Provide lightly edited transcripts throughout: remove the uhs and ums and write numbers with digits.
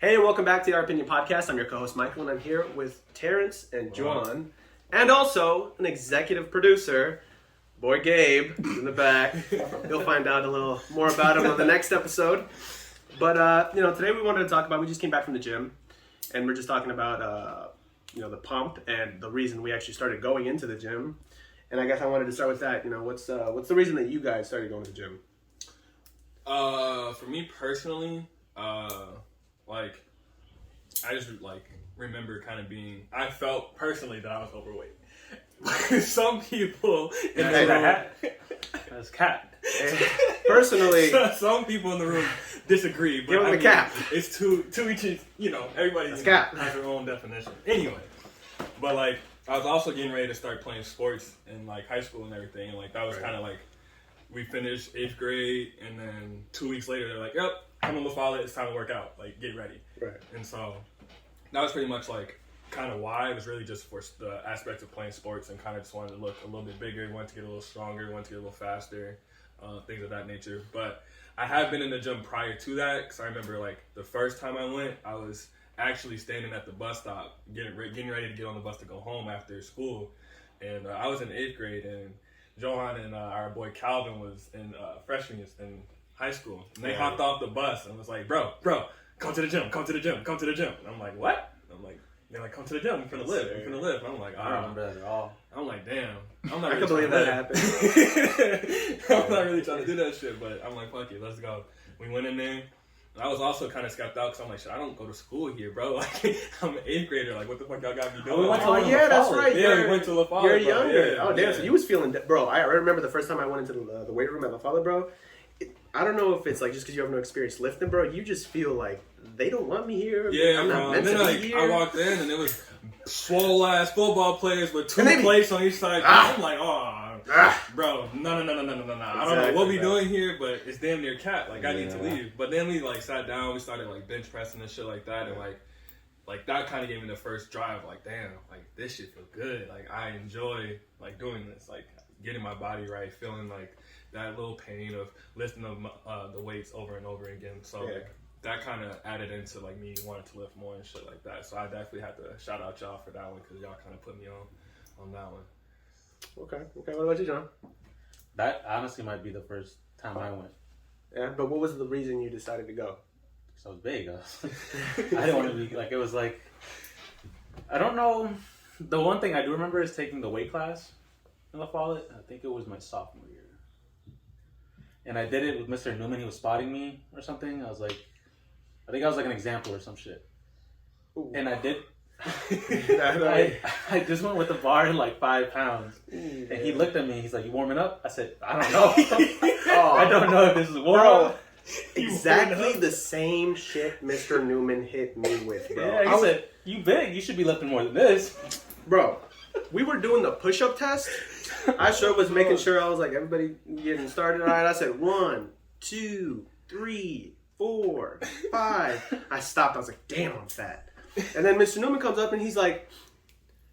Hey, and welcome back to Our Opinion Podcast. I'm your co-host Michael, and I'm here with Terence and Jhoan, and also an executive producer, boy Gabe, in the back. You'll find out a little more about him on the next episode. But today we wanted to talk about. We just came back from the gym, and we're just talking about the pump and the reason we actually started going into the gym. And I guess I wanted to start with that. What's the reason that you guys started going to the gym? For me personally, I just remember kind of being. I felt personally that I was overweight. Some people in the room. That's cat. Personally, some people in the room disagree. But give him the cap. It's to each. Everybody has their own definition. Anyway, but I was also getting ready to start playing sports in high school and everything, and that was kind of we finished 8th grade, and then 2 weeks later they're like, "Yep, come on, Lafayette, it's time to work out. Get ready." Right. And so that was pretty much kind of why. It was really just for the aspect of playing sports, and kind of just wanted to look a little bit bigger, wanted to get a little stronger, wanted to get a little faster, things of that nature. But I have been in the gym prior to that, because I remember the first time I went, I was actually standing at the bus stop, getting ready to get on the bus to go home after school, and I was in 8th grade, and Jhoan and our boy Calvin was in freshman in high school, and they hopped off the bus and was like, bro, come to the gym. And I'm like, what? I'm like, they're like, come to the gym, we're finna live. And I'm like, I don't remember that at all. I'm like, damn. I'm not I really can believe that happened. I'm not really trying to do that shit, but I'm like, fuck it, let's go. We went in there. I was also kind of skept out because I'm like, shit, I don't go to school here, bro. I'm an 8th grader. What the fuck y'all got me doing? That's right. Yeah, we went to Lafayette. You're younger. Yeah, oh, damn. So you was feeling, bro. I remember the first time I went into the weight room at Lafayette, bro. I don't know if it's just because you have no experience lifting, bro. You just feel like they don't want me here. Yeah, I'm not meant to be here. I walked in and it was swole ass football players with 2 plates on each side. I'm like, bro, no. I don't know what we doing here, but it's damn near cat. I need to leave. But then we sat down, we started bench pressing and shit like that, and that kind of gave me the first drive. Damn, this shit feel good. I enjoy doing this, getting my body right, feeling that little pain of lifting the weights over and over again. So that kind of added into me wanting to lift more and shit like that. So I definitely had to shout out y'all for that one, because y'all kind of put me on that one. Okay. What about you, Jhoan? That honestly might be the first time I went. Yeah, but what was the reason you decided to go? Because I was big. I didn't want to be it was I don't know. The one thing I do remember is taking the weight class in Lafayette. I think it was my sophomore year. And I did it with Mr. Newman. He was spotting me or something. I think I was an example or some shit. Ooh. And I did. I just went with the bar in 5 pounds. And he looked at me. He's like, "You warming up?" I said, "I don't know." I don't know if this is warm up. Exactly the same shit Mr. Newman hit me with, bro. Yeah, he said, "You big. You should be lifting more than this." Bro, we were doing the push-up test. I sure was making sure I was everybody getting started. All right, I said 1, 2, 3, 4, 5. I stopped. I was like, damn, I'm fat. And then Mr. Newman comes up and he's like,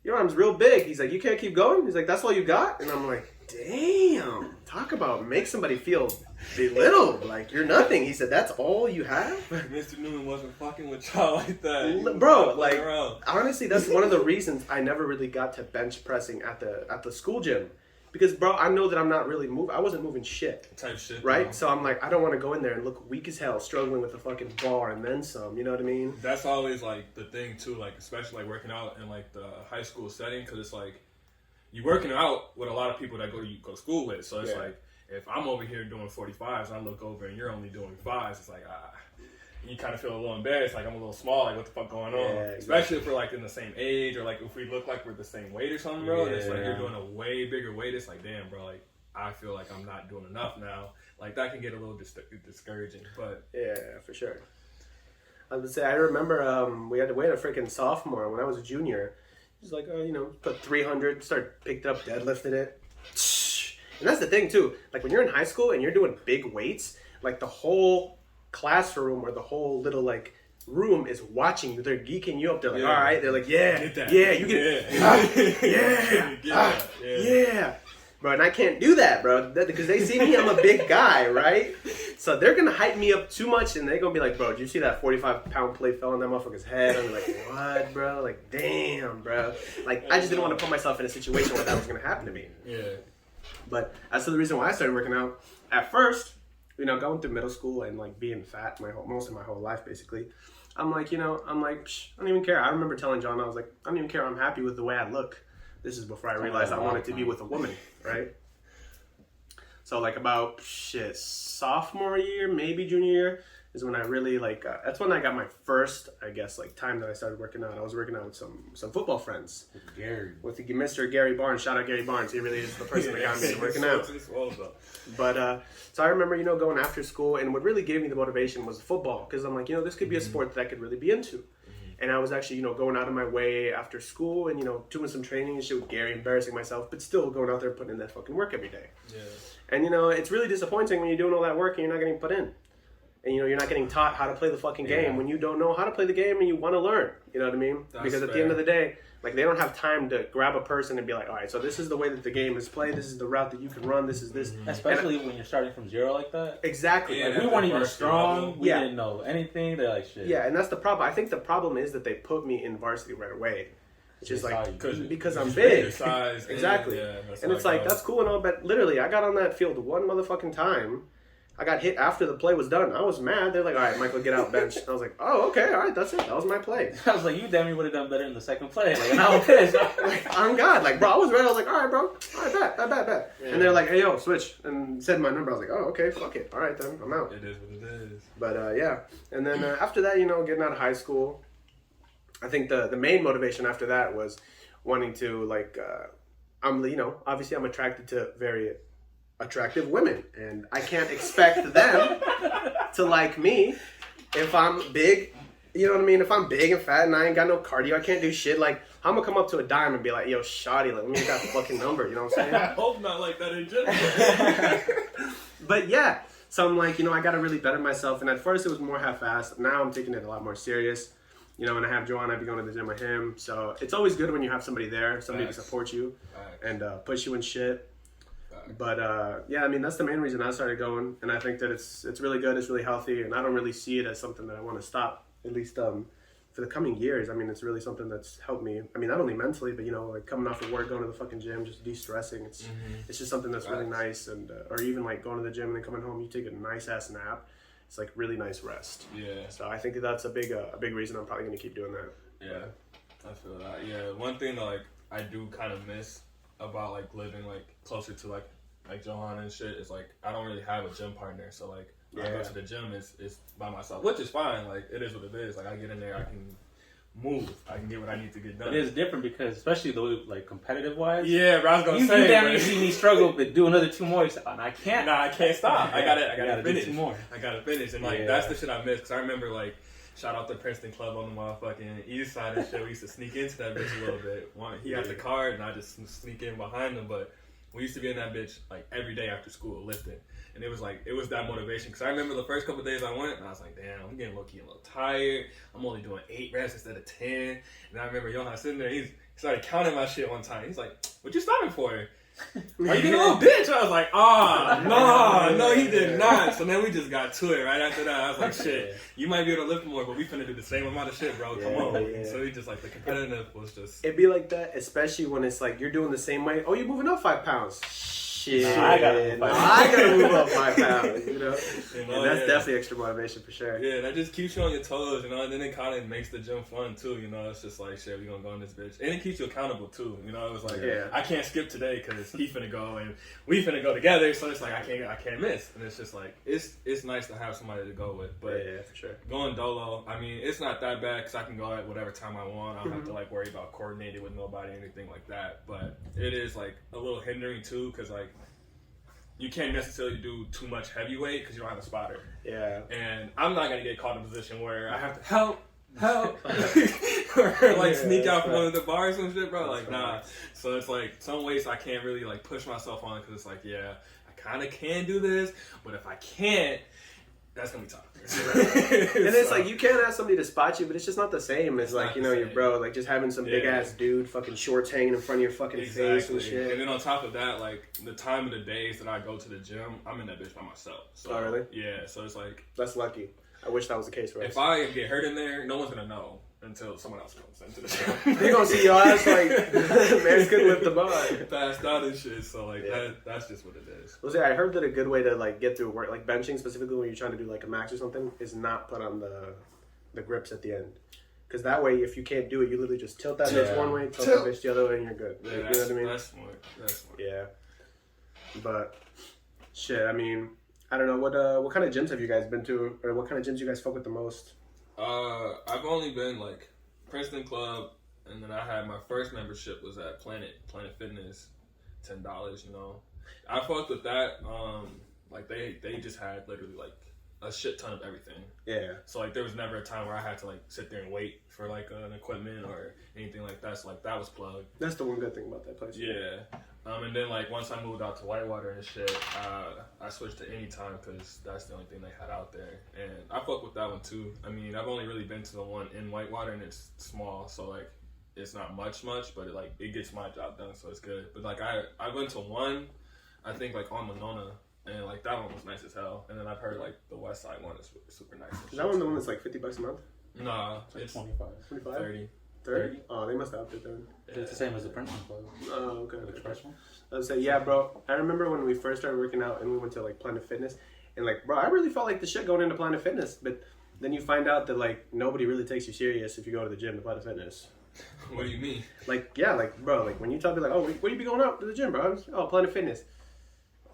your arm's real big. He's like, you can't keep going? He's like, that's all you got? And I'm like, damn. Talk about make somebody feel belittled. You're nothing. He said, that's all you have? Mr. Newman wasn't fucking with y'all like that. Bro, honestly, that's one of the reasons I never really got to bench pressing at the school gym. Because, bro, I know that I'm not really moving. I wasn't moving shit. Type shit. Right? Bro. So I'm like, I don't want to go in there and look weak as hell, struggling with the fucking bar and then some. You know what I mean? That's always, the thing, too. Especially, working out in, the high school setting. Because it's, you're working out with a lot of people that you go to school with. So it's, if I'm over here doing 45s, I look over and you're only doing 5s. It's you kind of feel a little embarrassed, I'm a little small, what the fuck going on? Yeah, exactly. Especially if we're in the same age, or if we look like we're the same weight or something, bro. Yeah. And it's you're doing a way bigger weight. It's damn, bro, I feel like I'm not doing enough now. That can get a little discouraging, but yeah, for sure. I would say I remember we had a freaking sophomore when I was a junior. He's like, put 300, picked up, deadlifted it. And that's the thing too. When you're in high school and you're doing big weights, the whole classroom or the whole little room is watching you. They're geeking you up. They're all right. They're like, yeah, you get it. Yeah. Bro, and I can't do that, bro, because they see me, I'm a big guy, right? So they're gonna hype me up too much, and they're gonna be like, "Bro, did you see that 45-pound plate fell on that motherfucker's head?" I'm like, "What, bro? Like, damn, bro. Like, I just didn't want to put myself in a situation where that was gonna happen to me." Yeah. But as to the reason why I started working out, at first, going through middle school and like being fat most of my whole life, basically, I'm like, I don't even care. I remember telling Jhoan, I was like, I don't even care. I'm happy with the way I look. This is before I realized I wanted to be with a woman, right? So like about sophomore year, maybe junior year, is when I really that's when I got my first, I guess, like time that I started working out. I was working out with some football friends. With Mr. Gary Barnes. Shout out Gary Barnes. He really is the person that got me working out. But so I remember, going after school, and what really gave me the motivation was football, because I'm like, this could be a sport that I could really be into. And I was actually, going out of my way after school and, doing some training and shit with Gary, embarrassing myself, but still going out there putting in that fucking work every day. Yeah. And, it's really disappointing when you're doing all that work and you're not getting put in. And, you're not getting taught how to play the fucking game when you don't know how to play the game and you want to learn. You know what I mean? Because at the end of the day, they don't have time to grab a person and be like, all right, so this is the way that the game is played. This is the route that you can run. This is this. Especially when you're starting from zero like that. Exactly. Yeah, we weren't even strong. We didn't know anything. They're like, shit. Yeah, and that's the problem. I think the problem is that they put me in varsity right away. It's just because I'm big. Size exactly. And it's like, that's cool and all, but literally, I got on that field one motherfucking time. I got hit after the play was done. I was mad. They're like, all right, Michael, get out, bench. I was like, oh, okay, all right, that's it. That was my play. I was like, you damn near would have done better in the second play. Like, and I was pissed. On God. Like, bro, I was ready. I was like, all right, bro. All right, bet. Yeah. And they're like, hey, yo, switch. And said my number. I was like, oh, okay, fuck it. All right, then. I'm out. It is what it is. But, yeah. And then after that, getting out of high school, I think the main motivation after that was wanting to, obviously I'm attracted to very attractive women, and I can't expect them to like me if I'm big. You know what I mean? If I'm big and fat and I ain't got no cardio, I can't do shit. Like, I'm gonna come up to a dime and be like, yo, shawty, let me get that fucking number. You know what I'm saying? I hope not like that in general. But yeah, so I'm like, I gotta really better myself. And at first it was more half-assed. Now I'm taking it a lot more serious. And I have Jhoan, I be going to the gym with him. So it's always good when you have somebody there, somebody to support you and push you in shit. But yeah, I mean, that's the main reason I started going, and I think that it's really good, it's really healthy, and I don't really see it as something that I want to stop, at least for the coming years. I mean, it's really something that's helped me. I mean, not only mentally, but like coming off of work, going to the fucking gym, just de-stressing. It's just something that's really nice, and or even like going to the gym and then coming home, you take a nice ass nap. It's like really nice rest. Yeah. So I think that's a big reason I'm probably gonna keep doing that. Yeah, I feel that. Yeah, one thing that I do kind of miss about living closer to like Jhoan and shit is I don't really have a gym partner, so when I go to the gym it's by myself, which is fine. It is what it is. I get in there, I can move, I can get what I need to get done. It is different because especially the competitive wise. Yeah, but I was gonna say you damn near see me struggle, but do another 2 more. And I can't. Nah, I can't stop. I gotta finish. Do 2 more. I gotta finish, and that's the shit I miss, because I remember shout out to Princeton Club on the motherfucking east side and shit. We used to sneak into that bitch a little bit. He had the card, and I just sneak in behind him, but we used to be in that bitch every day after school lifting, and it was that motivation. Because I remember the first couple of days I went, and I was like, damn, I'm getting low-key a little tired. I'm only doing 8 reps instead of 10. And I remember Jhoan sitting there, he started counting my shit one time. He's like, what you stopping for? Are you being a little bitch? I was like, no, he did not. So then we just got to it right after that. I was like, shit, you might be able to lift more, but we finna do the same amount of shit, bro. Come on. Yeah. So he just the competitive was just. It'd be like that, especially when it's you're doing the same weight. Oh, you're moving up 5 pounds. Shit. I gotta move up 5 pounds, and that's definitely extra motivation for sure. Yeah, that just keeps you on your toes, and then it kind of makes the gym fun too, It's just shit, we gonna go in this bitch. And it keeps you accountable too, It was I can't skip today because he finna go and we finna go together, so it's I can't miss. And it's just it's nice to have somebody to go with. But yeah, for sure. Going dolo, I mean, it's not that bad because I can go at whatever time I want. I don't have to worry about coordinating with nobody or anything like that. But it is a little hindering too, because you can't necessarily do too much heavyweight because you don't have a spotter. Yeah. And I'm not going to get caught in a position where I have to help, or sneak out from one of the bars and shit, bro. Nah. So it's some ways I can't really push myself on, because it's I kind of can do this, but if I can't, That's gonna be tough. And it's like you can't ask somebody to spot you, but it's just not the same as like, you know, your same. bro, like just having some big ass dude fucking shorts hanging in front of your fucking face and shit. And then on top of that, like the time of the days that I go to the gym, I'm in that bitch by myself. So, oh really? Yeah, so it's like that's lucky. I wish that was the case for us. If I get hurt in there, no one's gonna know until someone else comes into the gym. You're gonna see your ass like man couldn't lift the bar. Passed out and shit. So like that's just what it is. Well, see, I heard that a good way to like get through work, like benching specifically when you're trying to do like a max or something, is not put on the grips at the end. Because that way, if you can't do it, you literally just tilt that bitch one way, tilt that bitch the other way, and you're good. Yeah, you know what I mean? That's smart. That's smart. Yeah. But shit, I mean, I don't know what kind of gyms have you guys been to, or what kind of gyms you guys fuck with the most? I've only been like Princeton Club, and then I had my first membership was at Planet Fitness, $10. You know, I fucked with that. Like they just had literally like a shit ton of everything. Yeah. So like there was never a time where I had to like sit there and wait for like an equipment or anything like that. So like that was plugged. That's the one good thing about that place. Yeah. And then like once I moved out to Whitewater and shit, I switched to Anytime because that's the only thing they had out there, and I fuck with that one too. I mean, I've only really been to the one in Whitewater, and it's small, so like it's not much, but it gets my job done, so it's good. But like I went to one, I think like on Monona, and like that one was nice as hell. And then I've heard like the West Side one is super nice. Is that one the one that's like $50 a month? Nah, It's like 25. 25? 30. 30? Oh, they must have upped it then. It's the same as the Princeton Club. Oh, okay. The express one. I was say, yeah, bro. I remember when we first started working out and we went to like Planet Fitness, and like, bro, I really felt like the shit going into Planet Fitness, but then you find out that like nobody really takes you serious if you go to the gym to Planet Fitness. What do you mean? Like, yeah, like, bro, like when you tell me like, oh, where you be going out to the gym, bro? Oh, Planet Fitness.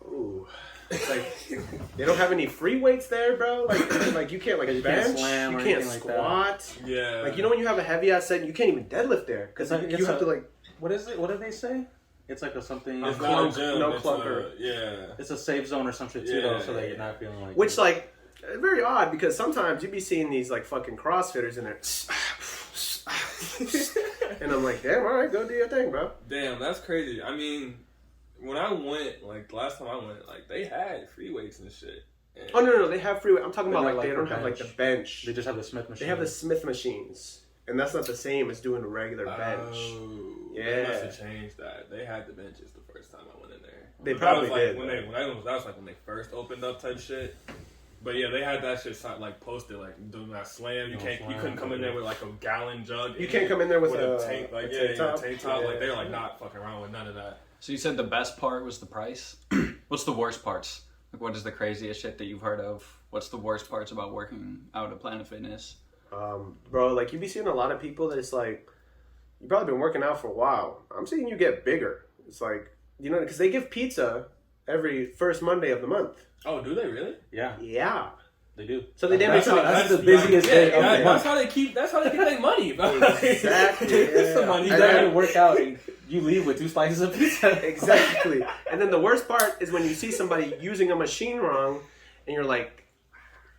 Ooh. It's like they don't have any free weights there, bro. Like you can't like you bench, can't slam you or can't anything like that. squat. Yeah. Like you know when you have a heavy ass set, you can't even deadlift there because you have to like. What is it? What did they say? It's like a something. It's clunk, not a gym, no it's clunker. Yeah. It's a safe zone or some shit too, though, so that you're not feeling like. Which like very odd because sometimes you be seeing these like fucking CrossFitters in there. And I'm like, damn, all right, go do your thing, bro. Damn, that's crazy. I mean, when I went, like the last time I went, like they had free weights and shit. And Oh no, they have free weight. I'm talking But about not like they like don't the have like the bench. bench. They just have the Smith machine. They have the Smith machines, and that's not the same as doing a regular bench. Oh, Yeah. They must have changed that. They had the benches the first time I went in there. They But probably that was did. like that was like when they first opened up type shit. But yeah, they had that shit like posted like doing that slam. You No you slam, couldn't come in there with like a gallon jug. You can't come in there with a a tank like tank top. tank top. Yeah. Like they're like not fucking around with none of that. So you said the best part was the price. What's the worst parts? Like, what is the craziest shit that you've heard of? What's the worst parts about working out at Planet Fitness? Bro, like you be seeing a lot of people that it's like you've probably been working out for a while. I'm seeing you get bigger. It's like you know because they give pizza every first Monday of the month. Oh, do they really? Yeah, Yeah. they do. So they damn That's, near that's the busiest day of the That's month. how they keep. That's how they get their money. Bro. Exactly. It's the Yeah. money. You gotta work out and you leave with 2 slices of pizza. Exactly. And then the worst part is when you see somebody using a machine wrong and you're like,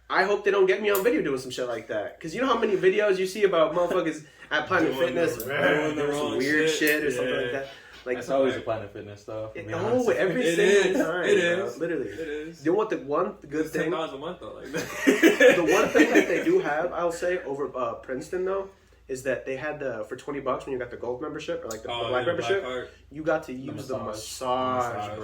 I hope they don't get me on video doing some shit like that. Because you know how many videos you see about motherfuckers at Planet Doing Fitness doing the doing some wrong weird shit or shit. something Yeah. like that. Like, That's always a Planet Fitness stuff. every It single is. time. It bro. is. Literally. It is. You know what the one good It's thing? $10 a month though. Like The one thing that they do have, I'll say, over Princeton though, is that they had for $20 when you got the gold membership or like the black membership, card. you got to use the massage. massage,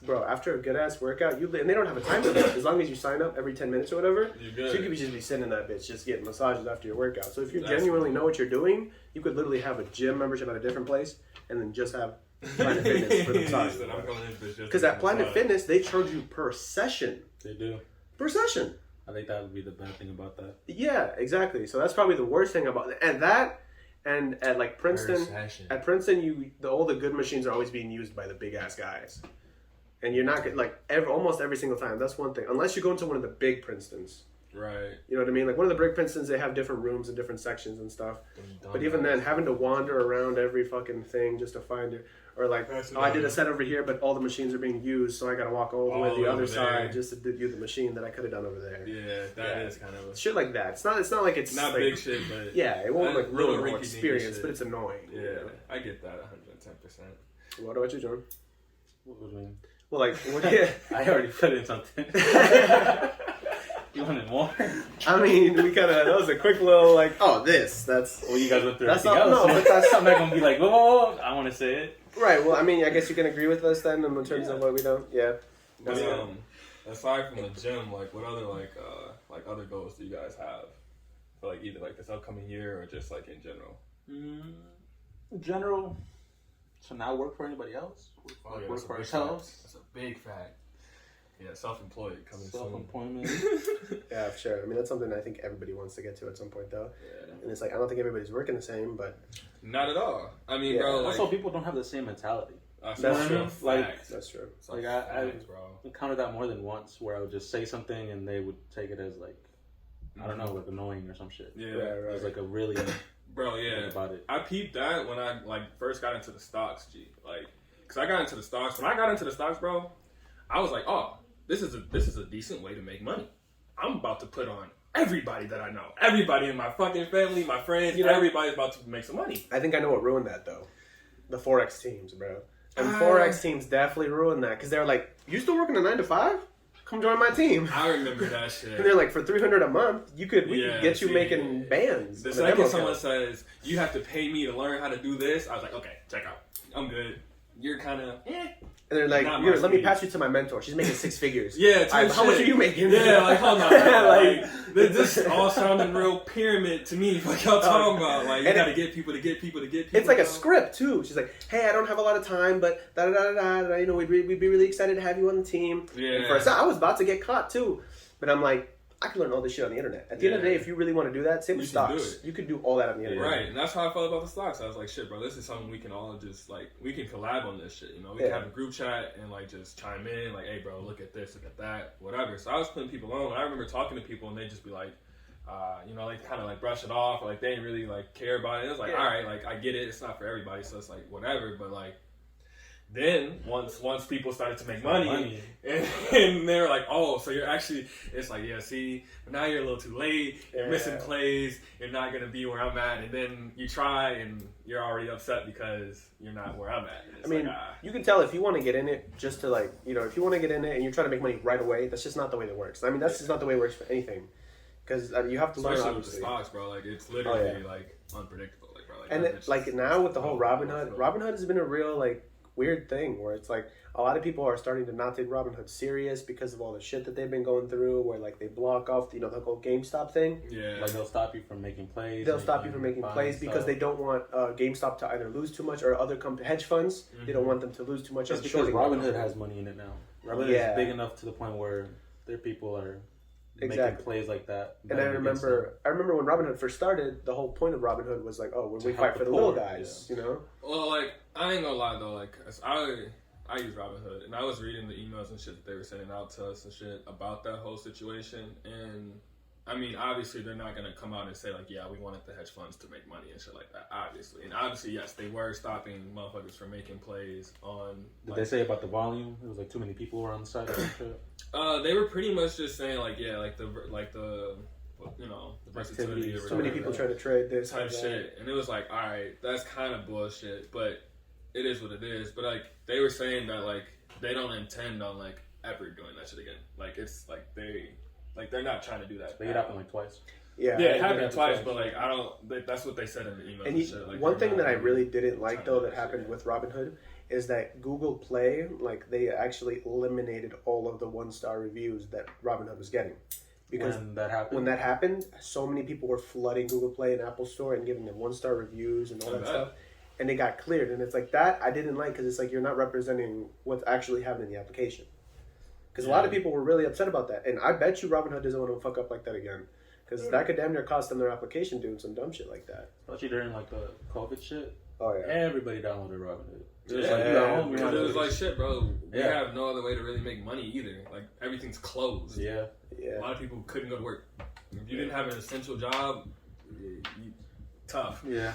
bro. After a good ass workout, and they don't have a time limit. As long as you sign up every 10 minutes or whatever, You're so good. you could just be sitting in that bitch, just getting massages after your workout. So if you That's genuinely cool. know what you're doing, you could literally have a gym membership at a different place, and then just have Planet Fitness for the massage. He said, "I'm going in this bitch just Because to at get Planet massage." Fitness, they charge you per session. They do. Per session. I think that would be the bad thing about that. Yeah, exactly. So that's probably the worst thing about it. And that, and at like Princeton, at Princeton, all the good machines are always being used by the big ass guys, and you're not like almost every single time. That's one thing, unless you go into one of the big Princetons. Right. You know what I mean? Like one of the big Princetons, they have different rooms and different sections and stuff. But even then, having to wander around every fucking thing just to find it, or like, I did a set over here, but all the machines are being used, so I got to walk all the way to the other side just to do the machine that I could have done over there. Yeah, that is kind of Shit like that. It's not like it's not like, big shit, but yeah, it won't like little ruin the whole rinky-dinky experience, shit. but it's annoying. Yeah, you know? I get that 110%. What about you, Jhoan? What would you mean? Well, like, what, yeah. I already put in something. You wanted more? I mean, that was a quick little like, oh, that's. Well, you guys went through That's everything all- else. no, but that's- I'm not gonna be like, whoa. I want to say it. Right, well, I mean, I guess you can agree with us then in terms of what we don't, yeah. But aside from the gym, like what other like other goals do you guys have for like either like this upcoming year or just like in general? In general, so now work for anybody else? Work for ourselves? That's a big fact. Yeah, self-employed coming Self-employment. Yeah, for sure. I mean, that's something I think everybody wants to get to at some point, though. Yeah. And it's like, I don't think everybody's working the same, but... Not at all. I mean, Yeah. bro, like... Also, people don't have the same mentality. That's That's true. true. Facts. That's true. Like, I encountered that more than once where I would just say something and they would take it as like, I don't know, like annoying or some shit. Yeah. It was like a really... Bro, yeah. About it. I peeped that when I like first got into the stocks, G. Like, cause I got into the stocks. When I got into the stocks, bro, I was like, oh, this is a decent way to make money. I'm about to put on everybody that I know, everybody in my fucking family, my friends. Everybody's about to make some money. I think I know what ruined that, though. The Forex teams, bro. And Forex teams definitely ruined that because they're like, you still working a 9 to 5? Come join my team. I remember that shit. And they're like, for $300 a month, we could get you see, making bands. The on second demo someone account. says, you have to pay me to learn how to do this, I was like, okay, check out. I'm good. You're kind of, And they're like, Not here, my let me speed. pass you to my mentor. She's making 6 figures. yeah, All right, how much are you making? Yeah, like, hold on. Like- like, this all sounding real pyramid to me. What y'all talking about? Like, you And gotta get people to get people to get people. It's like a bro. script, too. She's like, hey, I don't have a lot of time, but da-da-da-da-da, you know, we'd be really excited to have you on the team. Yeah. And first, I was about to get caught, too. But I'm like, I can learn all this shit on the internet. At the end of the day, if you really want to do that, same with You can do stocks. it. You could do all that on the internet. Right, and that's how I felt about the stocks. I was like, shit, bro, this is something we can all just, like, we can collab on this shit, you know? We can have a group chat and, like, just chime in, like, hey, bro, look at this, look at that, whatever. So I was putting people on, and I remember talking to people, and they'd just be like, you know, like, kind of, like, brush it off, or, like, they didn't really, like, care about it. It was like, all right, like, I get it, it's not for everybody, so it's like, whatever, but, like, then once people started to make money. And they were like, oh, so you're actually, it's like, yeah, see, now you're a little too late, you're missing plays, you're not going to be where I'm at, and then you try and you're already upset because you're not where I'm at. I mean, you can tell if you want to get in it just to, like, you know, if you want to get in it and you're trying to make money right away, that's just not the way that works. I mean, that's just not the way it works for anything. Because you have to learn, especially with the obviously. stocks, bro, like, it's literally, like, unpredictable. Like, bro, like, And it's like, just- now with the whole Robinhood has been a real, like, weird thing where it's like a lot of people are starting to not take Robinhood serious because of all the shit that they've been going through where like they block off, you know, the whole GameStop thing. Yeah. Like they'll stop you from making plays. They'll stop you from making plays because they don't want GameStop to either lose too much or other hedge funds. They don't want them to lose too much. Just because Robinhood has money in it now. Robinhood is big enough to the point where their people are making plays like that. And I remember when Robinhood first started, the whole point of Robinhood was like, oh, when we fight for the little guys, you know? Well, like, I ain't gonna lie though, like, I use Robinhood, and I was reading the emails and shit that they were sending out to us and shit about that whole situation, and I mean, obviously they're not gonna come out and say like, yeah, we wanted the hedge funds to make money and shit like that, obviously. And obviously, yes, they were stopping motherfuckers from making plays on. Did they say about the volume? It was like too many people were on the side of shit. They were pretty much just saying like, yeah, like the you know, the versatility of So many people trying to trade this type shit, and it was like, all right, that's kind of bullshit, but it is what it is. But like, they were saying that like they don't intend on like ever doing that shit again. Like it's like they're not trying to do that. It happened like twice. Yeah, it happened twice, but like I don't. That's what they said in the email. And And shit. Like, one thing that I really didn't like trying though to that do happened shit. with Robinhood is that Google Play, like they actually eliminated all of the 1-star reviews that Robinhood was getting. Because when that happened, so many people were flooding Google Play and Apple Store and giving them 1-star reviews and all that stuff. And they got cleared. And it's like that I didn't like because it's like you're not representing what's actually happening in the application. Because a lot of people were really upset about that. And I bet you Robinhood doesn't want to fuck up like that again. Because that could damn near cost them their application doing some dumb shit like that. Especially during like the COVID shit. Oh, yeah. Everybody downloaded Robinhood. It was Yeah, like, you at home, because it was like shit, bro. We Yeah. have no other way to really make money either. Like everything's closed. Yeah. A lot of people couldn't go to work. If you didn't have an essential job, tough. Yeah.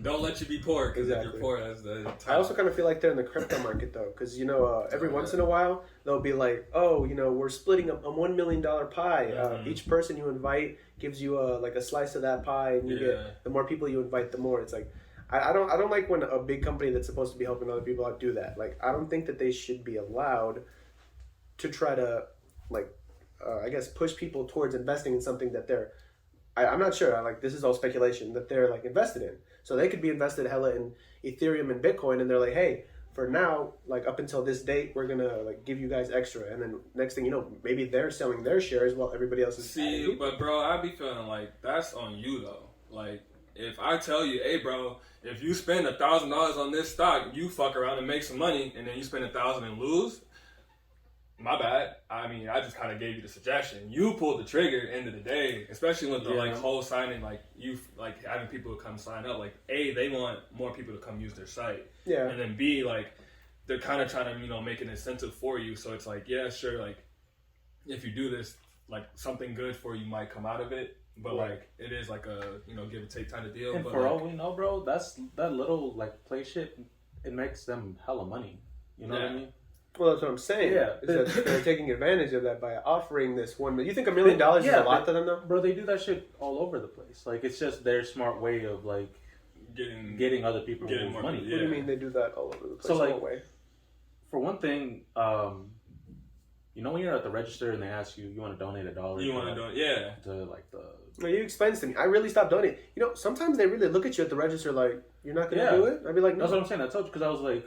Don't let you be poor because if Exactly. you're poor, that's tough. I also kind of feel like they're in the crypto market though, because you know every once in a while they'll be like, oh, you know, we're splitting up a $1 million pie. Each person you invite gives you a slice of that pie, and you get the more people you invite, the more. It's like I don't like when a big company that's supposed to be helping other people out do that. Like I don't think that they should be allowed to try to like I guess, push people towards investing in something that I'm not sure. This is all speculation that they're like invested in. So they could be invested hella in Ethereum and Bitcoin, and they're like, hey, for now, like up until this date, we're gonna like give you guys extra, and then next thing you know, maybe they're selling their shares while everybody else is. See, but bro, I be feeling like that's on you though. Like if I tell you, hey, bro, if you spend $1,000 on this stock, you fuck around and make some money, and then you spend $1,000 and lose. My bad. I mean, I just kind of gave you the suggestion. You pulled the trigger. End of the day, especially with the like whole signing, like you like having people come sign up. Like A, they want more people to come use their site. Yeah. And then B, like they're kind of trying to make an incentive for you. So it's like, yeah, sure. Like if you do this, like something good for you might come out of it. But like it is like a give and take kind of deal. And but for all we know, bro, that little like play shit. It makes them hella money. You know what I mean? Well, that's what I'm saying. Yeah. Is that they're taking advantage of that by offering this $1 million. You think $1 million is a lot to them, though? Bro, they do that shit all over the place. Like, it's just their smart way of, like, getting other people to move money. What do you mean they do that all over the place? So, like, all way? For one thing, when you're at the register and they ask you want to donate $1? You want to donate, to, like, the... No, you explained to me. I really stopped donating. Sometimes they really look at you at the register like, you're not going to do it? I'd be like, no. That's what I'm saying. I told you, because I was like,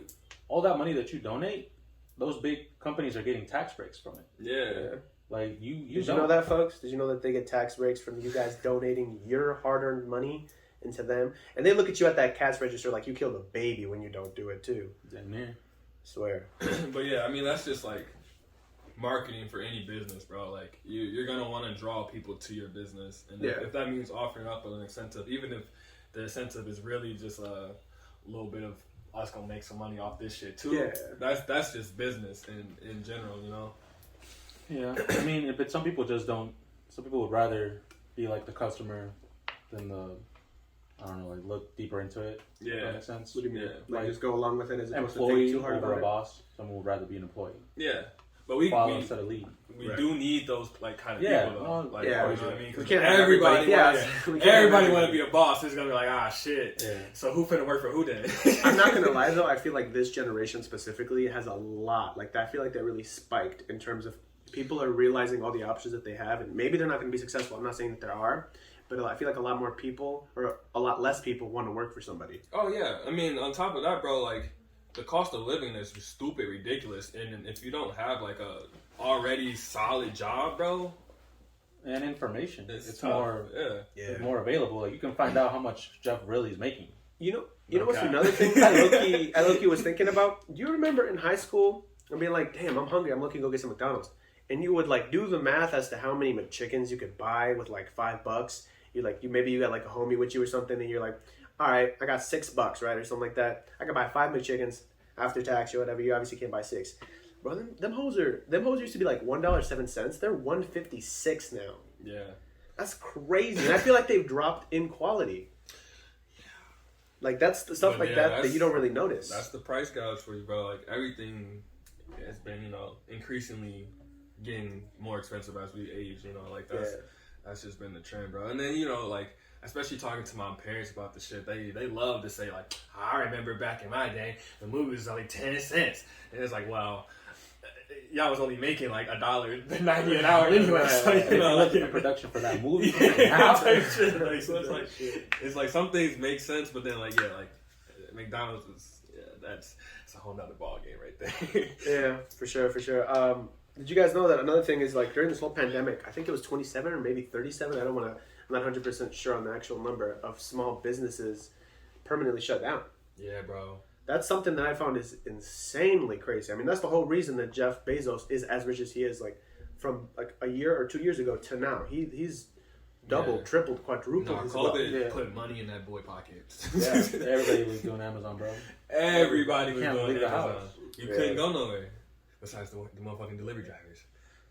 all that money that you donate... Those big companies are getting tax breaks from it. Yeah. Like, you Did you know that, folks? Did you know that they get tax breaks from you guys donating your hard-earned money into them? And they look at you at that cash register like you killed a baby when you don't do it, too. Damn near. Swear. But yeah, I mean, that's just like marketing for any business, bro. Like, you're going to want to draw people to your business. And if that means offering up an incentive, even if the incentive is really just a little bit of us gonna make some money off this shit too. Yeah. That's just business in general, Yeah. I mean, but some people just don't. Some people would rather be like the customer than look deeper into it. Yeah. If that makes sense. What do you mean? Yeah. Like just go along with it as opposed to employee think too hard over about a boss. Someone would rather be an employee. Yeah. But we instead of lead. We do need those like kind of Yeah. people though. Like, Yeah. you know what I mean? We Because can't have everybody everybody. want to be a boss. It's gonna be like, ah, shit. Yeah. So who finna work for who then? I'm not gonna lie though, I feel like this generation specifically has a lot. Like I feel like they're really spiked in terms of people are realizing all the options that they have, and maybe they're not gonna be successful. I'm not saying that there are, but I feel like a lot more people, or a lot less people, want to work for somebody. Oh yeah, I mean, on top of that, bro, like the cost of living is stupid, ridiculous, and if you don't have like a already solid job, bro, and information, it's tough. more it's more available. Like you can find out how much Jeff really is making. You know what's another thing I low-key was thinking about? Do you remember in high school, I'm being like, damn, I'm hungry, I'm looking to go get some McDonald's. And you would like do the math as to how many McChickens you could buy with like $5. You got like a homie with you or something, and you're like, all right, I got $6, right, or something like that. I could buy 5 McChickens after tax or whatever. You obviously can't buy 6. Bro, them hoes used to be like $1.07. They're $1.56 now. yeah. That's crazy. And I feel like they've dropped in quality. Like that's the stuff But like yeah, that you don't really notice. That's the price gouge for you, bro. Like everything has been, increasingly getting more expensive as we age. Like that's just been the trend, bro. And then like especially talking to my parents about the shit, they love to say like, I remember back in my day the movie was only 10 cents, and it's like, well, y'all was only making like $1.90 an hour anyway. So, like the production for that movie. It's like some things make sense, but then like McDonald's is that's a whole nother ball game right there. Yeah, for sure. Did you guys know that another thing is like during this whole pandemic, I think it was 27 or maybe 37. I'm not 100% sure on the actual number of small businesses permanently shut down. Yeah, bro. That's something that I found is insanely crazy. I mean, that's the whole reason that Jeff Bezos is as rich as he is. Like from like a year or 2 years ago to now, he's doubled, tripled, quadrupled. His COVID put money in that boy pocket. Yeah, everybody was doing Amazon, bro. Everybody was doing leave the Amazon. house. You couldn't go nowhere besides the motherfucking delivery drivers.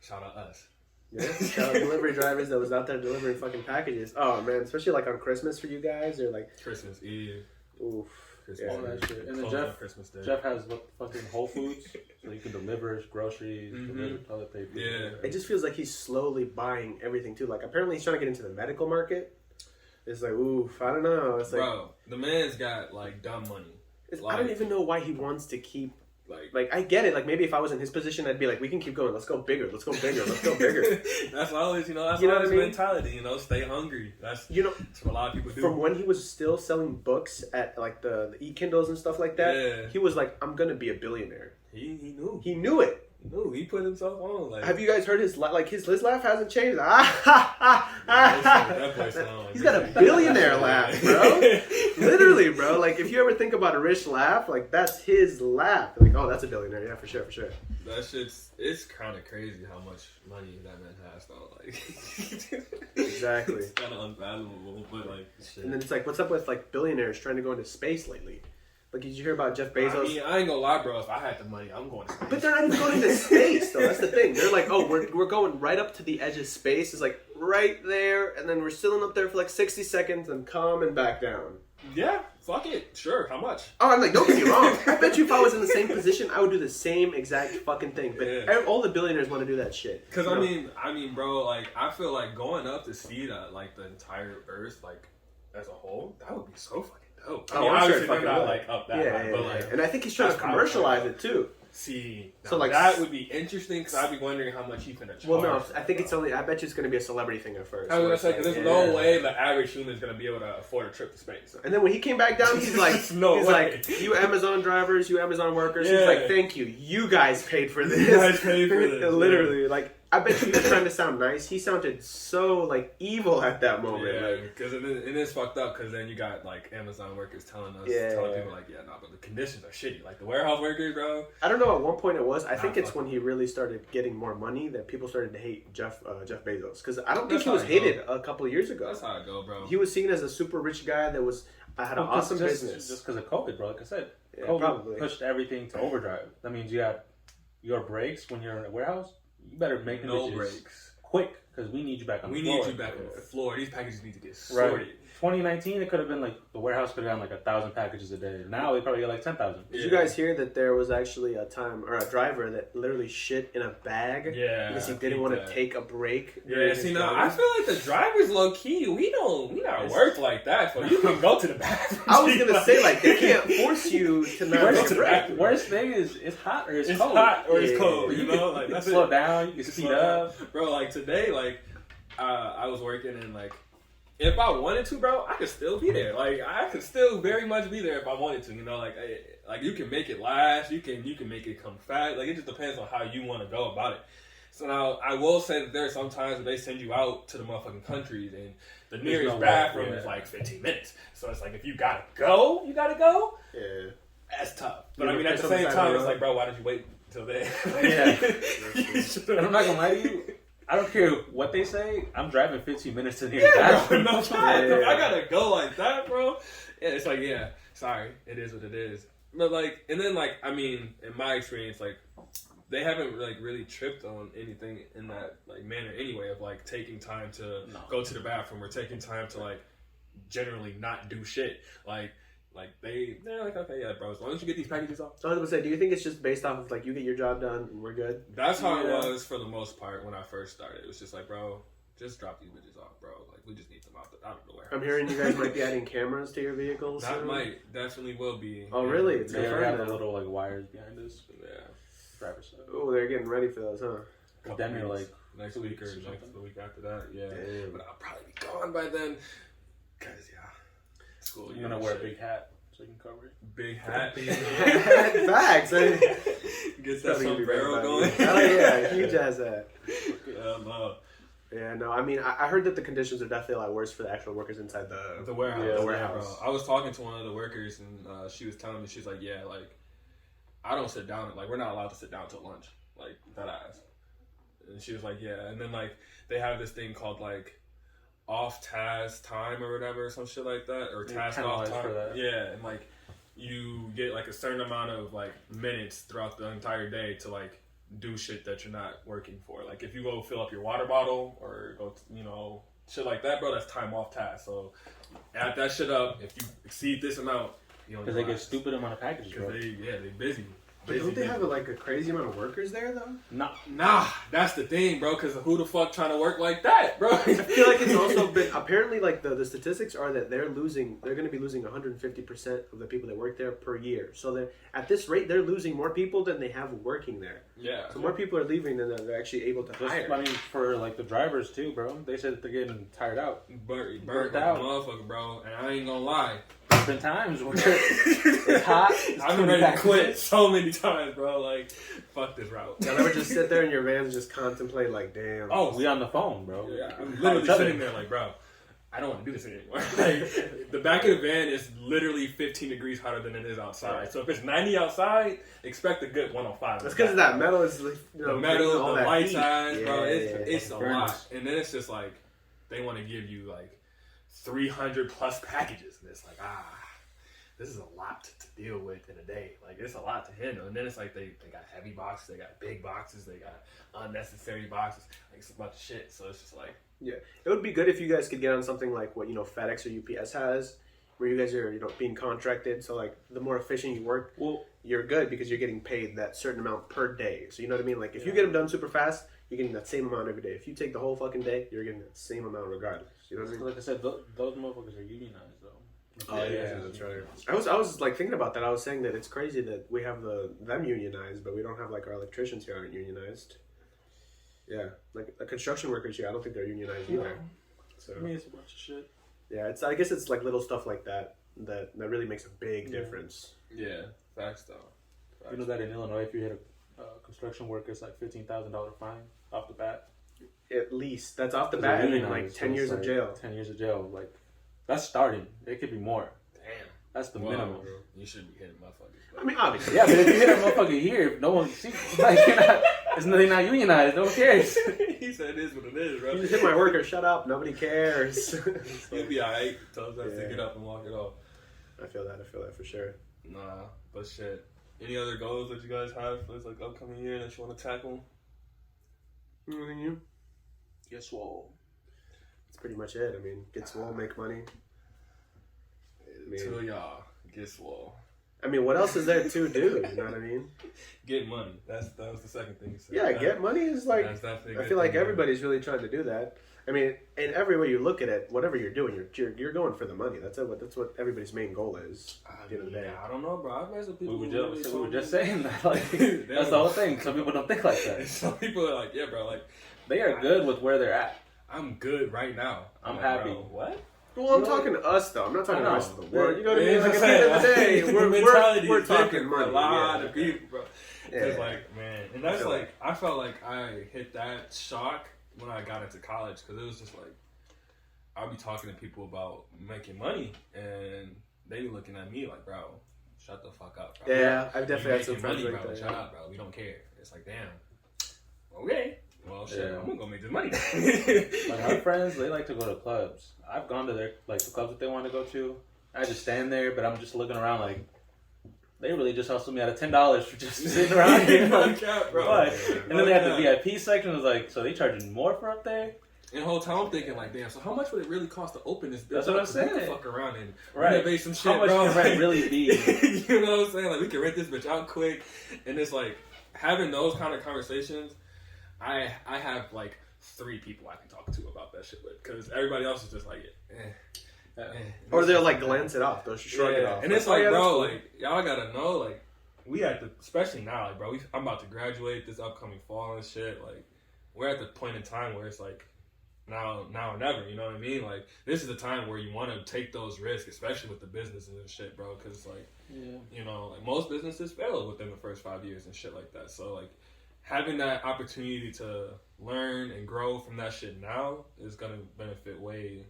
Shout out us. Yeah, shout out delivery drivers that was out there delivering fucking packages. Oh man, especially like on Christmas for you guys, or like Christmas Eve. Oof. Christmas all that shit. And then Christmas Day. Jeff has fucking Whole Foods, so he can deliver groceries, deliver toilet paper. Yeah. It just feels like he's slowly buying everything too. Like apparently he's trying to get into the medical market. It's like, oof, I don't know. It's like, bro, the man's got like dumb money. I don't even know why he wants to keep Like, I get it. Like, maybe if I was in his position, I'd be like, we can keep going. Let's go bigger. Let's go bigger. Let's go bigger. That's always, that's You know always what I mean? mentality, stay hungry. That's what a lot of people do. From when he was still selling books at, like, the e-Kindles and stuff like that, he was like, I'm going to be a billionaire. He knew. He knew it. No, he put himself on. Like, have you guys heard his laugh hasn't changed? That voice sound like he's got a billionaire laugh, bro. Literally, bro. Like, if you ever think about a rich laugh, like, that's his laugh. Like, oh, that's a billionaire. Yeah, for sure. That it's kind of crazy how much money that man has, though. Like, exactly. It's kind of unfathomable, but like, shit. And then it's like, what's up with like billionaires trying to go into space lately? Like, did you hear about Jeff Bezos? I mean, I ain't gonna lie, bro. If I had the money, I'm going to space. But they're not even going into space, though. That's the thing. They're like, oh, we're going right up to the edge of space. It's like right there, and then we're sitting up there for like 60 seconds and coming back down. Yeah, fuck it. Sure, how much? Oh, I'm like, don't get me wrong. I bet you if I was in the same position, I would do the same exact fucking thing. But all the billionaires want to do that shit. Because I mean, bro, like, I feel like going up to see that, like, the entire Earth, like, as a whole, that would be so fucking dope. I mean, obviously they're not like up that high, but like, and I think he's trying to commercialize it too. See, so like that would be interesting because I'd be wondering how much he's gonna charge. Well, no, I think it's only. I bet you it's gonna be a celebrity thing at first. I was gonna say because there's no way the average human is gonna be able to afford a trip to space. And then when he came back down, he's like, like, you Amazon drivers, you Amazon workers. He's like, thank you, you guys paid for this. You guys paid for this. Literally, like. I bet you he was trying to sound nice. He sounded so, like, evil at that moment. Yeah, because it is fucked up because then you got, like, Amazon workers telling people, like, but the conditions are shitty. Like, the warehouse workers, bro. I don't know at one point it was. I think it's when he really started getting more money that people started to hate Jeff Bezos. Because I don't think he was hated a couple of years ago. That's how it go, bro. He was seen as a super rich guy that had an awesome business. Just because of COVID, bro. Like I said, COVID probably pushed everything to overdrive. That means you got your breaks when you're in a warehouse. You better make no breaks quick because we need you back on the floor. We need you back on the floor. These packages need to get sorted. Right. 2019, it could have been like the warehouse could have gotten like 1,000 packages a day. Now they probably get like 10,000. Did you guys hear that there was actually a driver that literally shit in a bag? Yeah, because he didn't want to take a break. Yeah, see now I feel like the drivers low key we not work like that. So you can go to the bathroom. I was gonna say like they can't force you to not go to the bathroom. Worst thing is it's hot or it's cold. It's hot or it's cold. You know, like you can slow down. You can speed up, bro. Like today, like I was working and like. If I wanted to, bro, I could still be there. Like I could still very much be there if I wanted to. You know, like you can make it last. You can make it come fast. Like it just depends on how you want to go about it. So now I will say that there are some times where they send you out to the motherfucking countries and the nearest bathroom is like 15 minutes. So it's like if you gotta go, you gotta go. Yeah, that's tough. But I mean at the same time, it's like, bro, why did you wait until then? And I'm not gonna lie to you. I don't care what they say. I'm driving 15 minutes to the bathroom. No time. If I gotta go like that, bro. Yeah, it's like, sorry, it is what it is. But like, and then like, I mean, in my experience, like, they haven't like really tripped on anything in that like manner anyway of like taking time to go to the bathroom or taking time to like generally not do shit. Like they're like, okay, yeah, bro, as long as you get these packages off. So I was gonna say, do you think it's just based off of like you get your job done and we're good? That's how it was for the most part when I first started. It was just like, bro, just drop these bitches off, bro. Like we just need them out of the warehouse. I'm hearing you guys might be adding cameras to your vehicles. That might definitely will be. Oh really? It's they have the little like wires behind us. Yeah. Driver's side. Oh, they're getting ready for those, huh? Then you're like next week or the week after that. Yeah. Damn. But I'll probably be gone by then. Cause school. You're gonna wear a big hat. So you can cover it. Big hat. Facts. Gets that sombrero going. Oh yeah, huge ass hat. Yeah, no. I mean, I heard that the conditions are definitely a lot worse for the actual workers inside the warehouse. Yeah, the warehouse. I was talking to one of the workers, and she was telling me, she's like, yeah, like I don't sit down. Like we're not allowed to sit down till lunch. Like that ass. And she was like, yeah. And then like they have this thing called like off task time or whatever, some shit like that, or task off time. Yeah, and like you get like a certain amount of like minutes throughout the entire day to like do shit that you're not working for. Like if you go fill up your water bottle or go, shit like that, bro, that's time off task. So add that shit up. If you exceed this amount, because they get stupid amount of packages, bro. They busy. But don't they have like a crazy amount of workers there though? Nah, that's the thing, bro. Because who the fuck trying to work like that, bro? I feel like it's also been apparently like the statistics are that they're going to be losing 150% of the people that work there per year. So they're at this rate they're losing more people than they have working there. Yeah. So more people are leaving than they're actually able to hire. I mean, for like the drivers too, bro. They said that they're getting tired out. Burnt out, motherfucker, bro. And I ain't gonna lie. There's been times where it's hot. I've been ready to quit so many times, bro. Like, fuck this route. Y'all ever just sit there in your van and just contemplate, like, damn. Oh, we on the phone, bro. Yeah, I'm literally sitting there like, bro, I don't want to do this anymore. Like, the back of the van is literally 15 degrees hotter than it is outside. Right. So if it's 90 outside, expect a good 105. That's because of that metal is, like, The metal, the light size, bro. Yeah, It's a burns. lot. And then it's just like, they want to give you like 300 plus packages. And it's like, this is a lot to deal with in a day. Like, it's a lot to handle. And then it's like, they got heavy boxes, they got big boxes, they got unnecessary boxes. Like, it's a bunch of shit. So it's just like, yeah, it would be good if you guys could get on something like what FedEx or UPS has, where you guys are being contracted. So like the more efficient you work, you're good because you're getting paid that certain amount per day. So you know what I mean? Like if you get them done super fast, you're getting that same amount every day. If you take the whole fucking day, you're getting that same amount regardless. You know what I mean? Like I said, those motherfuckers are unionized though. Oh yeah, that's right. I was like thinking about that. I was saying that it's crazy that we have them unionized, but we don't have like our electricians here aren't unionized. Yeah, like the construction workers here, I don't think they're unionized either. So I mean, it's a bunch of shit. yeah, I guess it's like little stuff like that really makes a big difference. yeah, facts though. Facts. You know that in Illinois, if you hit a construction worker, it's like $15,000 fine off the bat. At least that's off the bat, and then like 10 years of jail. 10 years of jail, like that's starting. It could be more. Damn. That's the Wow, minimum. bro. You shouldn't be hitting motherfuckers. I mean, obviously, Yeah, but if you hit a motherfucker here, no one see. Like, they're not unionized. No one cares. He said it is what it is, bro. you just hit my worker. Shut up. Nobody cares. He'll be alright. Tell us to Yeah. get up and walk it off. I feel that for sure. Nah, but shit. Any other goals that you guys have for this like upcoming year that you want to tackle? Anything you? Get swole. That's pretty much it. I mean, get swole, make money. Till y'all get swole. I mean, what else is there to do? You know what I mean? Get money. That was the second thing you said. Yeah, get money is like. That's definitely a I good feel like thing, everybody's really trying to do that. I mean, in every way you look at it, whatever you're doing, you're going for the money. That's what everybody's main goal is. At the end of the day. I don't know, bro. I've met some people. We who were just saying that. Like, that's the whole thing. Some people don't think like that. Some people are like, yeah, bro. Like, They are good with where they're at. I'm good right now. I'm like, happy. Bro, what? Well, I'm talking to us though. I'm not talking to the rest of the world. You know what I mean? It's Like at just the end of the saying, day, like, we're mentality is talking different for money. a lot Yeah. of people, bro. Because Yeah. like, man, and that's like, I felt like I hit that shock when I got into college because it was just like, I'll be talking to people about making money and they be looking at me like, bro, shut the fuck up, bro. Yeah, I've You definitely had some making friends money, like bro. that. Shut up, bro. We don't care. It's like, damn. Okay. Well, shit, Yeah. I'm gonna go make this money. Like our friends, they like to go to clubs. I've gone to the clubs that they want to go to. I just stand there, but I'm just looking around like they really just hustled me out of $10 for just sitting around here. No Like, cap, bro. what? And then they had the Yeah. VIP section. I was like, so they charging more for up there? And the whole time I'm thinking like, damn, so how much would it really cost to open this bitch That's what up? I'm 'Cause we saying. can fuck around and Right. renovate some shit, How much bro. can rent really be? You know what I'm saying? Like, we can rent this bitch out quick. And it's like, having those kind of conversations, I have like 3 people I can talk to about that shit with. Because everybody else is just like, Or they'll like glance it off. They'll shrug it off. And it's oh, like, yeah, that's bro, cool. like, y'all gotta know, like, we at the, especially now, like, bro, I'm about to graduate this upcoming fall and shit. Like, we're at the point in time where it's like, now or never, you know what I mean? Like, this is the time where you want to take those risks, especially with the businesses and shit, bro. Because, like, you know, like, most businesses fail within the first 5 years and shit like that. So, like, having that opportunity to learn and grow from that shit now is going to benefit way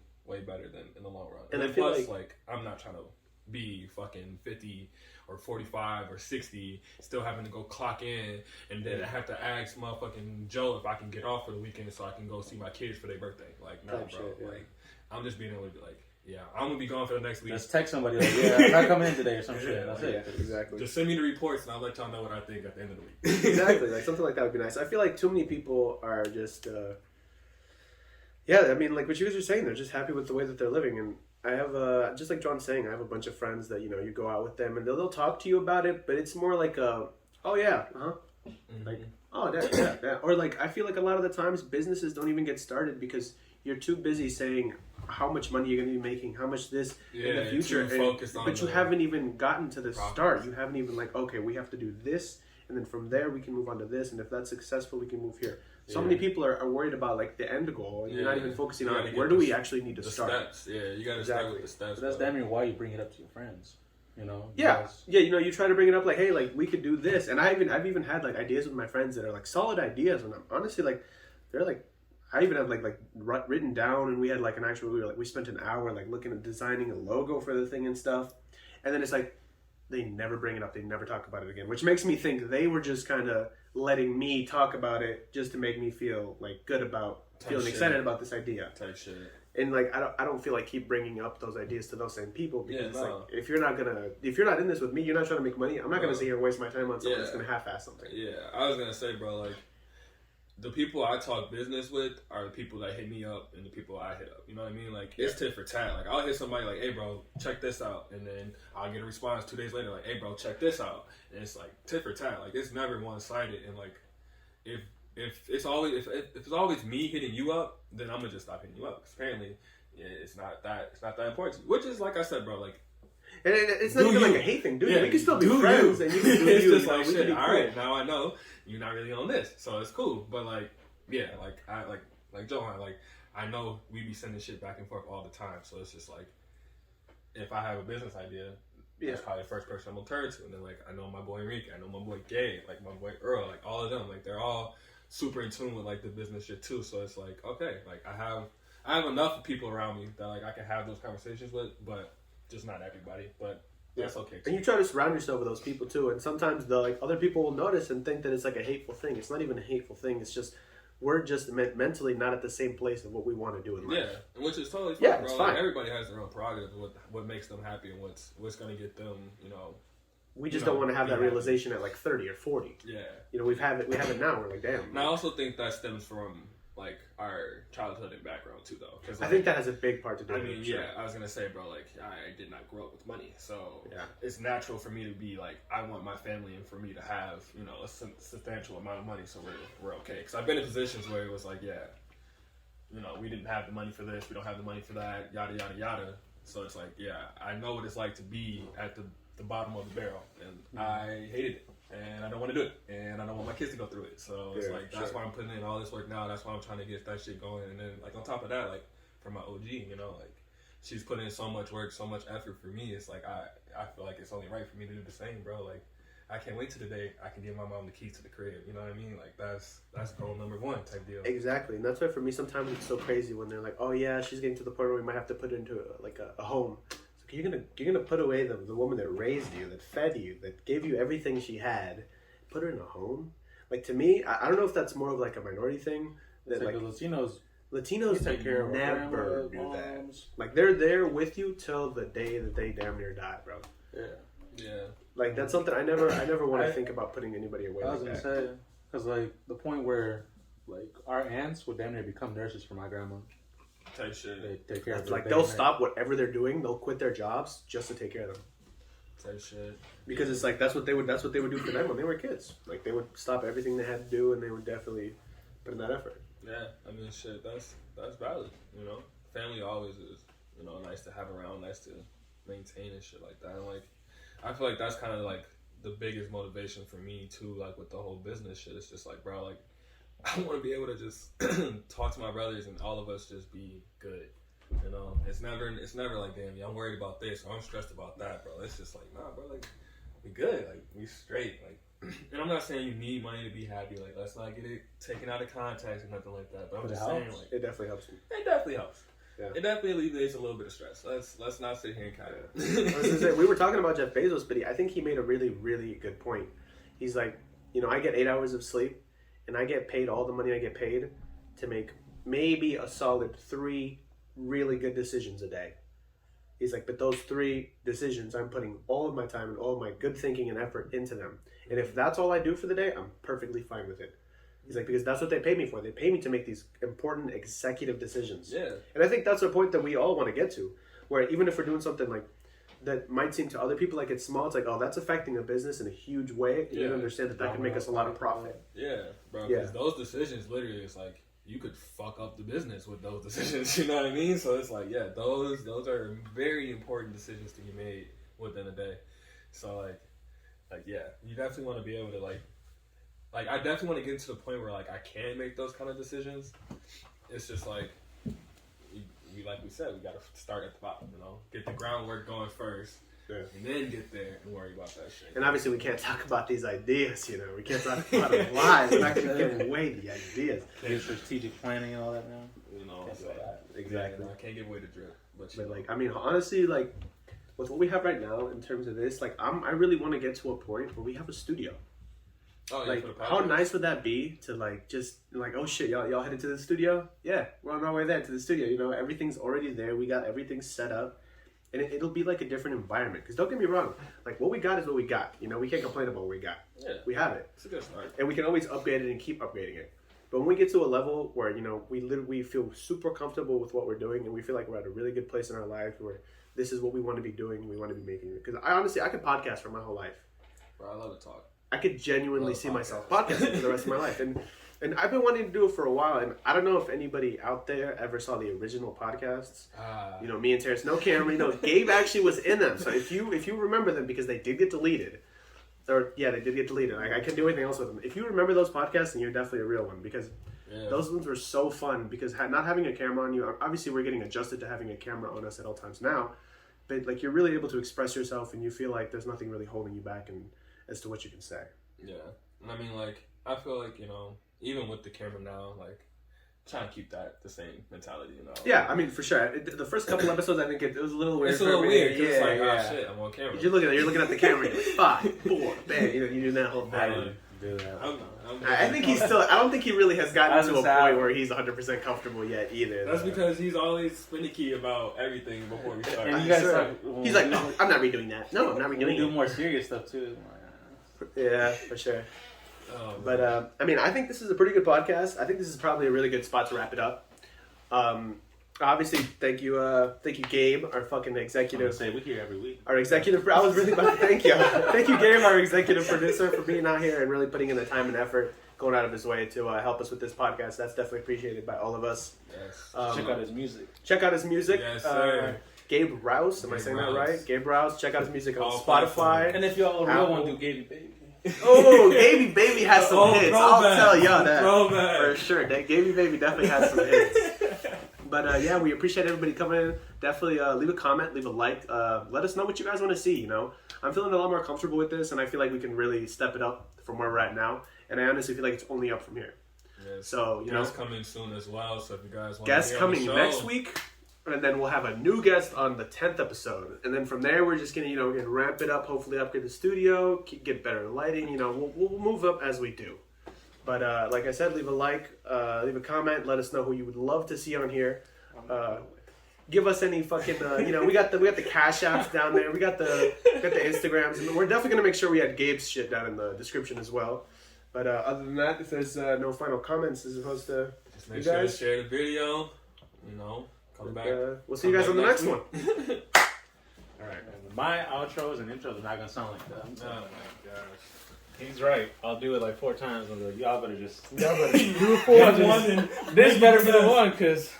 better than in the long run. And And I feel plus, like I'm not trying to be fucking 50 or 45 or 60, still having to go clock in, and then I have to ask motherfucking Joe if I can get off for the weekend so I can go see my kids for their birthday. Like, nah, Type bro. shit, yeah. Like, I'm just being able to be like, yeah, I'm gonna be gone for the next week. Just text somebody like, yeah, I'm not coming in today or some shit. That's yeah, it. exactly. Just send me the reports and I'll let y'all know what I think at the end of the week. Exactly, like something like that would be nice. I feel like too many people are just, I mean, like what you guys are saying, they're just happy with the way that they're living. And I have, just like John's saying, I have a bunch of friends that, you know, you go out with them and they'll talk to you about it, but it's more like a oh yeah, like, oh yeah. Or like, I feel like a lot of the times businesses don't even get started because you're too busy saying how much money you're going to be making, how much this in the future, but you haven't even gotten to the start. You haven't even like, okay, we have to do this, and then from there we can move on to this, and if that's successful, we can move here. So many people are worried about like the end goal, and you're not even focusing on where do we actually need to start. Steps. Yeah, you got to start with the steps. But that's damn near why you bring it up to your friends. You know. Yeah. You know, you try to bring it up like, hey, like we could do this, and I've even had like ideas with my friends that are like solid ideas, and I'm honestly like, they're like, I even have like written down, and we had like an actual, we spent an hour like looking at designing a logo for the thing and stuff, and then it's like they never bring it up, they never talk about it again, which makes me think they were just kind of letting me talk about it just to make me feel like good about feeling excited about this idea. Type shit. And like I don't feel like keep bringing up those ideas to those same people because like if you're not in this with me, you're not trying to make money. I'm not gonna sit here and waste my time on someone that's gonna half-ass something. Yeah, I was gonna say, bro, like the people I talk business with are the people that hit me up and the people I hit up. You know what I mean? Like it's tit for tat. Like I'll hit somebody like, hey, bro, check this out, and then I'll get a response 2 days later like, hey, bro, check this out, and it's like tit for tat. Like it's never one-sided, and like if it's always me hitting you up, then I'm gonna just stop hitting you up. Because apparently, it's not that important to you. Which is like I said, bro. Like, and it's not even like a hate thing, dude. We can still be friends, and you can do it's you. Just You know, like we shit. can be All cool. right, now I know you're not really on this, so it's cool. But like, yeah, like I like Jhoan, like I know we be sending shit back and forth all the time. So it's just like, if I have a business idea. That's probably the first person I'm gonna turn to, and then like I know my boy Enrique, I know my boy Gabe, like my boy Earl, like all of them, like they're all super in tune with like the business shit too. So it's like, okay, like I have enough people around me that like I can have those conversations with, but just not everybody. But that's okay too. And you try to surround yourself with those people too. And sometimes the like other people will notice and think that it's like a hateful thing. It's not even a hateful thing. It's just we're just mentally not at the same place of what we want to do in life. Yeah, which is totally fine, yeah, bro. it's Like, fine. everybody has their own prerogative of what makes them happy and what's gonna get them, you know. We just don't want to have that realization at like 30 or 40. Yeah. You know, we have it now. We're like, damn. And I also think that stems from like our childhood and background too, though. Cause, like, I think that has a big part to do with it. Yeah, I was gonna say, bro, like I did not grow up with money, so it's natural for me to be like, I want my family and for me to have, you know, a substantial amount of money, so we're okay. Because I've been in positions where it was like, yeah, you know, we didn't have the money for this, we don't have the money for that, yada yada yada. So it's like, yeah, I know what it's like to be at the bottom of the barrel, and I hated it. And I don't want to do it, and I don't want my kids to go through it. So it's like that's why I'm putting in all this work now. That's why I'm trying to get that shit going. And then like on top of that, like for my OG, you know, like she's putting in so much work, so much effort for me. It's like I feel like it's only right for me to do the same, bro. Like I can't wait till the day I can give my mom the keys to the crib. You know what I mean? Like that's goal number one type deal. Exactly, and that's why for me sometimes it's so crazy when they're like, oh yeah, she's getting to the point where we might have to put her into a home. You're gonna put away the woman that raised you, that fed you, that gave you everything she had, put her in a home. Like to me, I don't know if that's more of like a minority thing. That like Latinos take care of never do that. Like they're there with you till the day that they damn near die, bro. Yeah. Like that's something I never want to think about putting anybody away. I was gonna say, because like the point where like our aunts would damn near become nurses for my grandma. Type shit. They take care of like they'll stop whatever they're doing, they'll quit their jobs just to take care of them. Type shit. Because it's like that's what they would do for them when they were kids. Like they would stop everything they had to do, and they would definitely put in that effort. Yeah, I mean, shit, that's valid. You know, family always is, you know, nice to have around, nice to maintain and shit like that. And like, I feel like that's kind of like the biggest motivation for me too. Like with the whole business shit, it's just like, bro, like I want to be able to just talk to my brothers and all of us just be good. You know, it's never like, damn, I'm worried about this or I'm stressed about that, bro. It's just like, nah, bro, like we good, like we straight, like. And I'm not saying you need money to be happy. Like, let's not get it taken out of context or nothing like that. But I'm just saying, like, it definitely helps you. It definitely helps. Yeah. It definitely alleviates a little bit of stress. Let's not sit here and kind of. I was gonna say, we were talking about Jeff Bezos, but I think he made a really, really good point. He's like, you know, I get 8 hours of sleep, and I get paid all the money I get paid to make maybe a solid 3 really good decisions a day. He's like, but those 3 decisions, I'm putting all of my time and all of my good thinking and effort into them. And if that's all I do for the day, I'm perfectly fine with it. He's like, because that's what they pay me for. They pay me to make these important executive decisions. Yeah. And I think that's a point that we all want to get to, where even if we're doing something like that might seem to other people like it's small, it's like, oh, that's affecting a business in a huge way. And you understand that can make us a lot of profit. Yeah, bro. Because those decisions, literally, it's like you could fuck up the business with those decisions. You know what I mean? So it's like, yeah, those are very important decisions to be made within a day. So like yeah, you definitely want to be able to like I definitely want to get to the point where like I can make those kind of decisions. It's just like like we said, we got to start at the bottom, you know, get the groundwork going first, and then get there and worry about that shit. And obviously, we can't talk about these ideas, you know. We can't talk about them live. We're not going to give away the ideas. Strategic planning and all that now. You know, exactly. I can't give away the drip. But like, I mean, honestly, like, with what we have right now in terms of this, like, I really want to get to a point where we have a studio. Oh, yeah, like, how nice would that be to like just like, oh shit, y'all headed to the studio? Yeah, we're on our way there to the studio. You know, everything's already there. We got everything set up, and it'll be like a different environment. Because don't get me wrong, like what we got is what we got. You know, we can't complain about what we got. Yeah, we have it. It's a good start, and we can always upgrade it and keep upgrading it. But when we get to a level where, you know, we feel super comfortable with what we're doing, and we feel like we're at a really good place in our lives where this is what we want to be doing, we want to be making it. Because I could podcast for my whole life. Bro, I love to talk. I could genuinely see myself podcasting for the rest of my life. And I've been wanting to do it for a while. And I don't know if anybody out there ever saw the original podcasts. You know, me and Terrence, no camera. You know, Gabe actually was in them. So if you remember them, because they did get deleted. Or, yeah, they did get deleted. I couldn't do anything else with them. If you remember those podcasts, then you're definitely a real one. Because those ones were so fun. Because not having a camera on you, obviously we're getting adjusted to having a camera on us at all times now. But, like, you're really able to express yourself, and you feel like there's nothing really holding you back as to what you can say. Yeah. And I mean, like, I feel like, you know, even with the camera now, like, trying to keep that the same mentality, you know. Yeah, I mean, for sure. The first couple episodes, I think it was a little weird. It's a little weird. Yeah, it's like, oh shit, I'm on camera. You're looking at the camera. You're like 5, 4, bam. You know, you do that whole thing. I think he's still. I don't think he really has gotten to a point where he's 100% comfortable yet either. That's because he's always finicky about everything before we start. And you guys he's like, no, I'm not redoing that. No, I'm not redoing it. We do more serious stuff too. Yeah, for sure. But I mean, I think this is a pretty good podcast. I think this is probably a really good spot to wrap it up. Obviously, thank you, Gabe, our fucking executive. Say we're here every week. Our executive. I was really about to thank you, Gabe, our executive producer, for being out here and really putting in the time and effort, going out of his way to help us with this podcast. That's definitely appreciated by all of us. Yes. Check out his music. Yes, sir. Gabe Rouse, am I saying that right? Gabe Rouse. Check out his music on Spotify. And if y'all a real one, do Gabe Baby. Oh, Gaby Baby has some hits. I'll tell y'all that for sure. That Gaby Baby definitely has some hits. But yeah, we appreciate everybody coming in. Definitely leave a comment, leave a like. Let us know what you guys want to see. You know, I'm feeling a lot more comfortable with this, and I feel like we can really step it up from where we're at now. And I honestly feel like it's only up from here. Yes. So you know, guests coming soon as well. So if you guys want guests to coming next week. And then we'll have a new guest on the 10th episode. And then from there, we're just going to, we're gonna ramp it up, hopefully upgrade the studio, get better lighting. You know, we'll move up as we do. But like I said, leave a like, leave a comment. Let us know who you would love to see on here. Give us any fucking, we got the cash apps down there. We got the Instagrams. And we're definitely going to make sure we had Gabe's shit down in the description as well. But other than that, if there's no final comments as opposed to just make sure to share the video, Come back. We'll see you guys on the next one. All right. My outros and intros are not gonna sound like that. Oh my gosh. He's right. I'll do it like 4 times. I'm like, y'all better do it for one. This better be the one, cause